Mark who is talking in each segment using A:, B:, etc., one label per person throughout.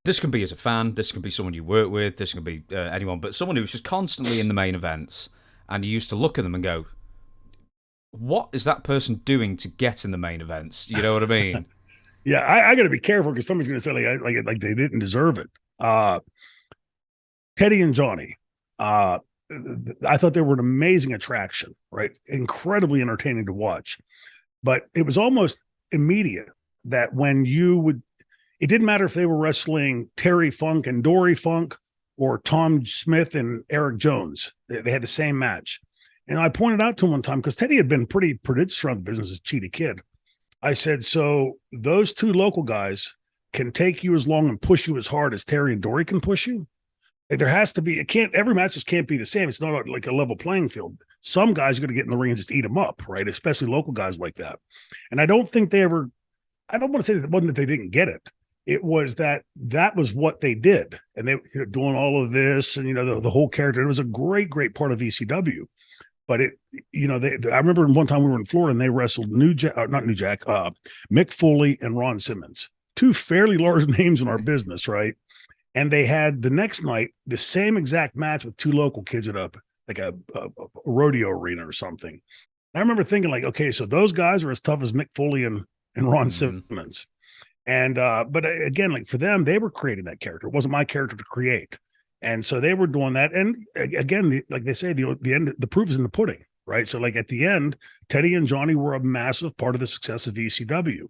A: This can be as a fan, this can be someone you work with, this can be anyone, but someone who's just constantly in the main events, and you used to look at them and go, what is that person doing to get in the main events? You know what I mean?
B: Yeah, I got to be careful because somebody's going to say like they didn't deserve it. Teddy and Johnny, uh, I thought they were an amazing attraction, right? Incredibly entertaining to watch, but it was almost immediate that when you would, it didn't matter if they were wrestling Terry Funk and Dory Funk or Tom Smith and Eric Jones. They had the same match. And I pointed out to him one time because Teddy had been pretty prodigious around the business as Cheetah Kid. I said, so those two local guys can take you as long and push you as hard as Terry and Dory can push you. There has to be, it can't, every match just can't be the same. It's not like a level playing field. Some guys are going to get in the ring and just eat them up, right? Especially local guys like that. And I don't think they ever, I don't want to say that it wasn't that they didn't get it. It was that was what they did. And they were doing all of this and, the whole character. It was a great, great part of ECW. But I remember one time we were in Florida and they wrestled Mick Foley and Ron Simmons, two fairly large names in our business, right? And they had the next night the same exact match with two local kids at a rodeo arena or something. And I remember thinking like, okay, so those guys are as tough as Mick Foley and Ron Simmons. And but again, like for them, they were creating that character. It wasn't my character to create. And so they were doing that. And again, like they say, the end, the proof is in the pudding, right? So like at the end, Teddy and Johnny were a massive part of the success of ECW.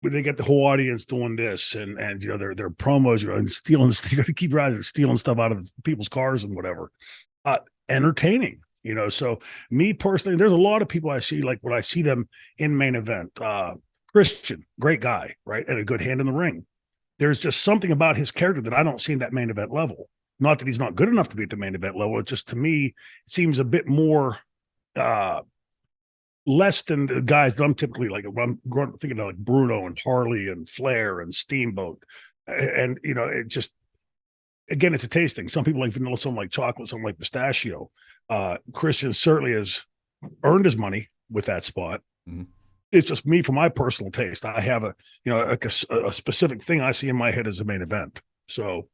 B: But they get the whole audience doing this and their promos, and stealing, you got to keep your eyes stealing stuff out of people's cars and whatever. Entertaining, So me personally, there's a lot of people I see, like when I see them in main event, Christian, great guy, right? And a good hand in the ring. There's just something about his character that I don't see in that main event level. Not that he's not good enough to be at the main event level. It just, to me, it seems a bit more less than the guys that I'm typically like. I'm thinking of like Bruno and Harley and Flair and Steamboat. And, it just, again, it's a taste thing. Some people like vanilla, some like chocolate, some like pistachio. Christian certainly has earned his money with that spot. Mm-hmm. It's just me for my personal taste. I have a specific thing I see in my head as a main event. So